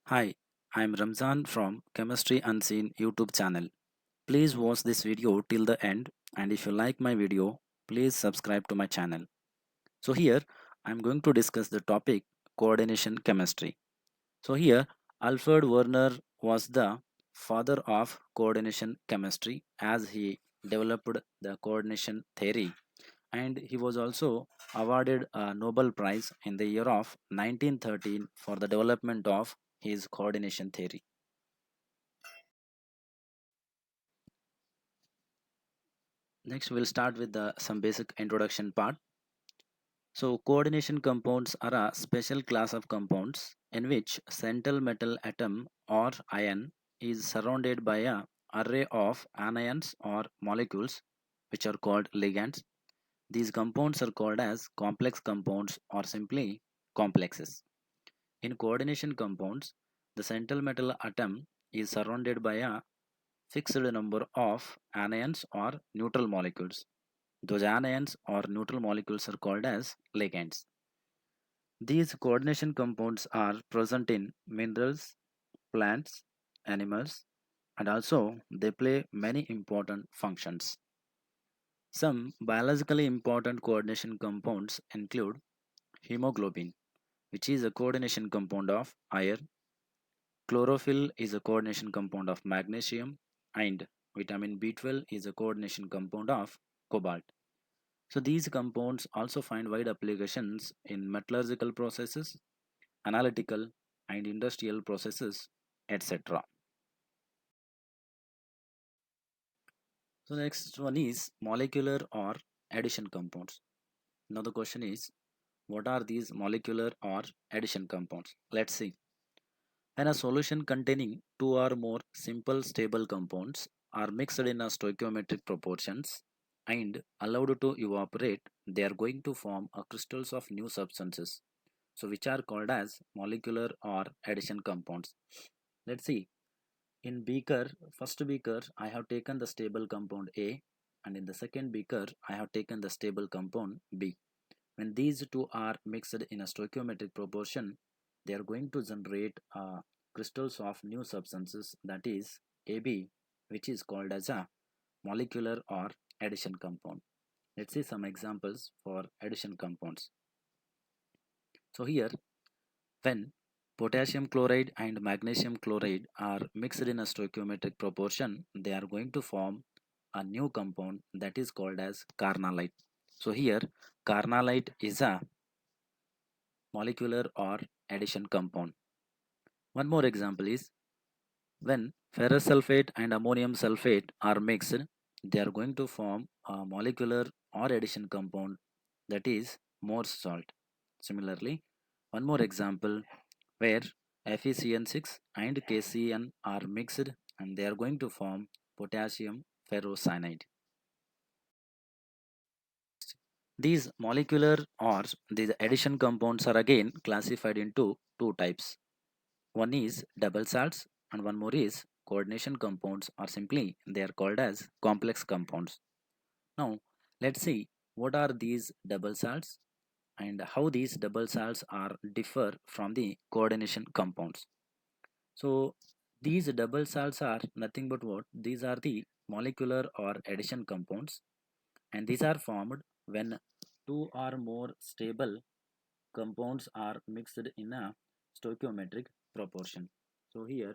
Hi, I'm Ramzan from Chemistry Unseen YouTube channel. Please watch this video till the end, and if you like my video, please subscribe to my channel. So here I'm going to discuss the topic coordination chemistry. So here Alfred Werner was the father of coordination chemistry as he developed the coordination theory, and he was also awarded a Nobel Prize in the year of 1913 for the development of his coordination theory. Next, we'll start with some basic introduction part. So, coordination compounds are a special class of compounds in which central metal atom or ion is surrounded by a array of anions or molecules which are called ligands. These compounds are called as complex compounds or simply complexes. In coordination compounds, the central metal atom is surrounded by a fixed number of anions or neutral molecules. Those anions or neutral molecules are called as ligands. These coordination compounds are present in minerals, plants, animals, and also they play many important functions. Some biologically important coordination compounds include hemoglobin, which is a coordination compound of iron, chlorophyll is a coordination compound of magnesium, and vitamin B12 is a coordination compound of cobalt. So these compounds also find wide applications in metallurgical processes, analytical and industrial processes, etc. So next one is molecular or addition compounds. Now the question is, what are these molecular or addition compounds? Let's see. When a solution containing two or more simple stable compounds are mixed in a stoichiometric proportions and allowed to evaporate, they are going to form a crystals of new substances, so which are called as molecular or addition compounds. Let's see. In beaker, first beaker, I have taken the stable compound A, and in the second beaker, I have taken the stable compound B. When these two are mixed in a stoichiometric proportion, they are going to generate crystals of new substances, that is AB, which is called as a molecular or addition compound. Let's see some examples for addition compounds. So here, when potassium chloride and magnesium chloride are mixed in a stoichiometric proportion, they are going to form a new compound that is called as carnallite. So here, carnallite is a molecular or addition compound. One more example is when ferrous sulfate and ammonium sulfate are mixed, they are going to form a molecular or addition compound that is Morse salt. Similarly, one more example where FeCN6 and KCN are mixed and they are going to form potassium ferrocyanide. These molecular or these addition compounds are again classified into two types. One is double salts and one more is coordination compounds, or simply they are called as complex compounds. Now let's see what are these double salts and how these double salts are differ from the coordination compounds. So these double salts are nothing but what? These are the molecular or addition compounds, and these are formed when two or more stable compounds are mixed in a stoichiometric proportion. So here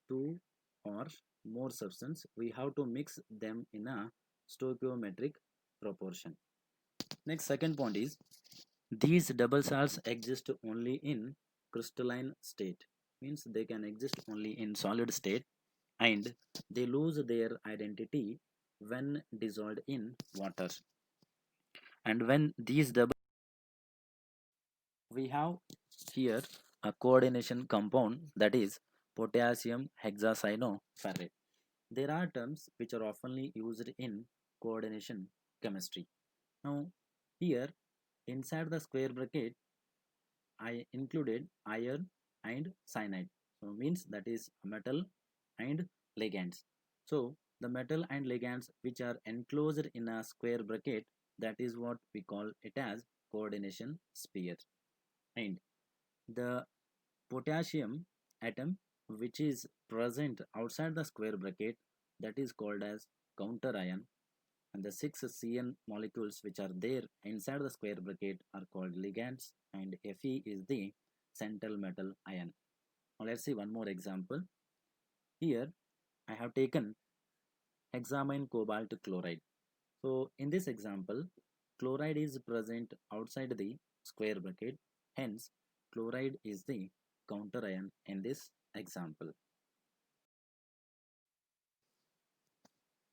two or more substance, we have to mix them in a stoichiometric proportion. Next, second point is these double salts exist only in crystalline state, means they can exist only in solid state, and they lose their identity when dissolved in water. And when these double, we have here a coordination compound, that is potassium hexacyanoferrate. There are terms which are oftenly used in coordination chemistry. Now, here inside the square bracket, I included iron and cyanide. So, means that is metal and ligands. So, the metal and ligands which are enclosed in a square bracket, that is what we call it as coordination sphere. And the potassium atom which is present outside the square bracket, that is called as counter ion, and the 6 Cn molecules which are there inside the square bracket are called ligands, and Fe is the central metal ion. Now let's see one more example. Here I have taken hexamine cobalt chloride. So in this example, chloride is present outside the square bracket, hence chloride is the counter ion in this example.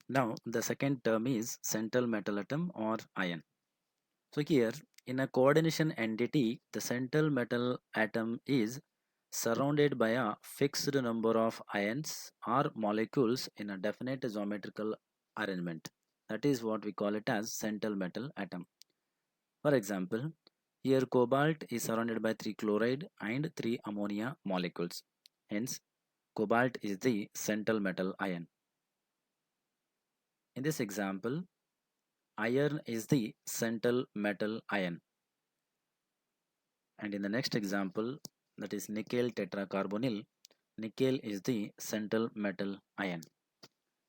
Now the second term is central metal atom or ion. So here in a coordination entity, the central metal atom is surrounded by a fixed number of ions or molecules in a definite geometrical arrangement. That is what we call it as central metal atom. For example, here cobalt is surrounded by 3 chloride and 3 ammonia molecules. Hence, cobalt is the central metal ion. In this example, iron is the central metal ion. And in the next example, that is nickel tetracarbonyl, nickel is the central metal ion.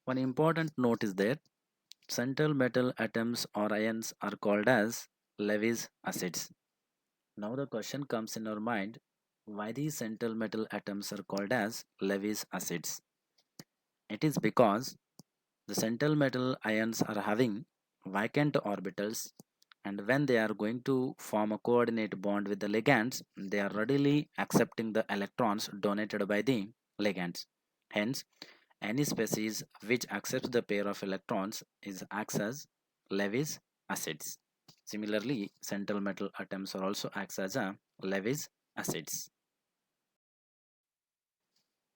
One important note is that central metal atoms or ions are called as Lewis acids. Now the question comes in our mind, why these central metal atoms are called as Lewis acids? It is because the central metal ions are having vacant orbitals, and when they are going to form a coordinate bond with the ligands, they are readily accepting the electrons donated by the ligands. Hence, any species which accepts the pair of electrons is acts as Lewis acids. Similarly, central metal atoms are also acts as a Lewis acids.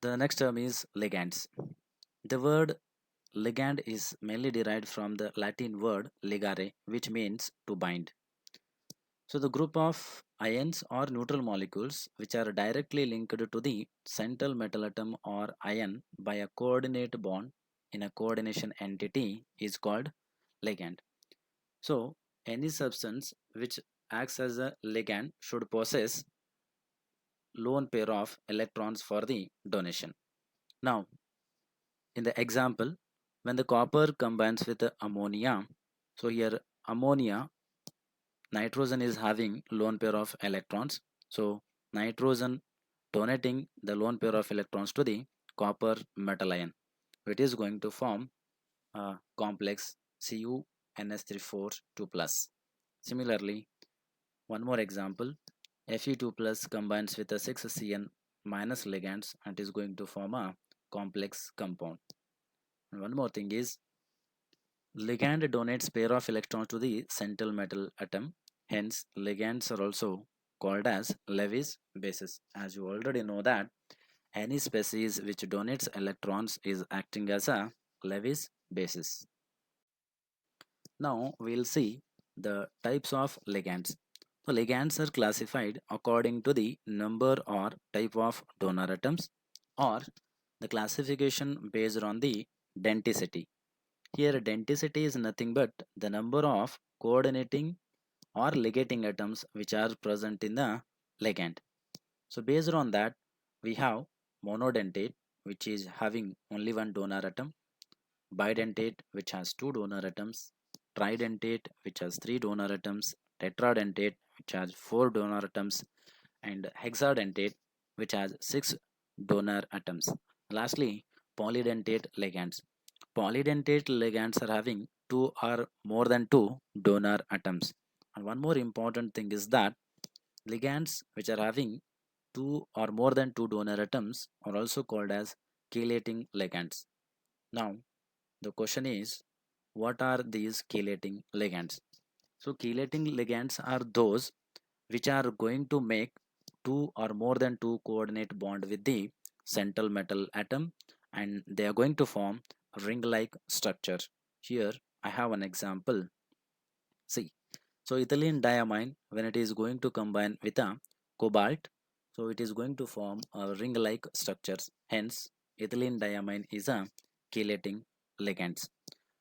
The next term is ligands. The word ligand is mainly derived from the Latin word ligare, which means to bind. So the group of ions or neutral molecules which are directly linked to the central metal atom or ion by a coordinate bond in a coordination entity is called ligand. So any substance which acts as a ligand should possess lone pair of electrons for the donation. Now in the example, when the copper combines with the ammonia, so here ammonia, nitrogen is having lone pair of electrons, so nitrogen donating the lone pair of electrons to the copper metal ion, it is going to form a complex CuNH3 2 plus. Similarly, one more example, Fe2 plus combines with a 6Cn minus ligands and is going to form a complex compound. And one more thing is, ligand donates pair of electrons to the central metal atom. Hence, ligands are also called as Lewis bases. As you already know that any species which donates electrons is acting as a Lewis basis. Now we'll see the types of ligands. So ligands are classified according to the number or type of donor atoms, or the classification based on the denticity. Here denticity is nothing but the number of coordinating or ligating atoms which are present in the ligand. So based on that, we have monodentate which is having only one donor atom, bidentate which has two donor atoms, tridentate which has three donor atoms, tetradentate which has four donor atoms, and hexadentate which has six donor atoms. Lastly, polydentate ligands. Polydentate ligands are having two or more than two donor atoms. And one more important thing is that ligands which are having two or more than two donor atoms are also called as chelating ligands. Now, the question is, what are these chelating ligands? So, chelating ligands are those which are going to make two or more than two coordinate bond with the central metal atom, and they are going to form a ring-like structure. Here I have an example. See, so ethylene diamine, when it is going to combine with a cobalt, so it is going to form a ring-like structures. Hence, ethylene diamine is a chelating ligands.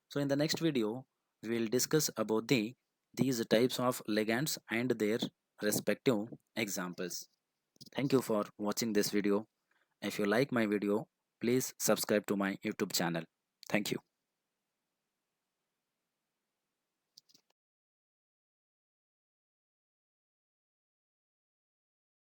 So in the next video, we will discuss about these types of ligands and their respective examples. Thank you for watching this video. If you like my video, please subscribe to my YouTube channel. Thank you.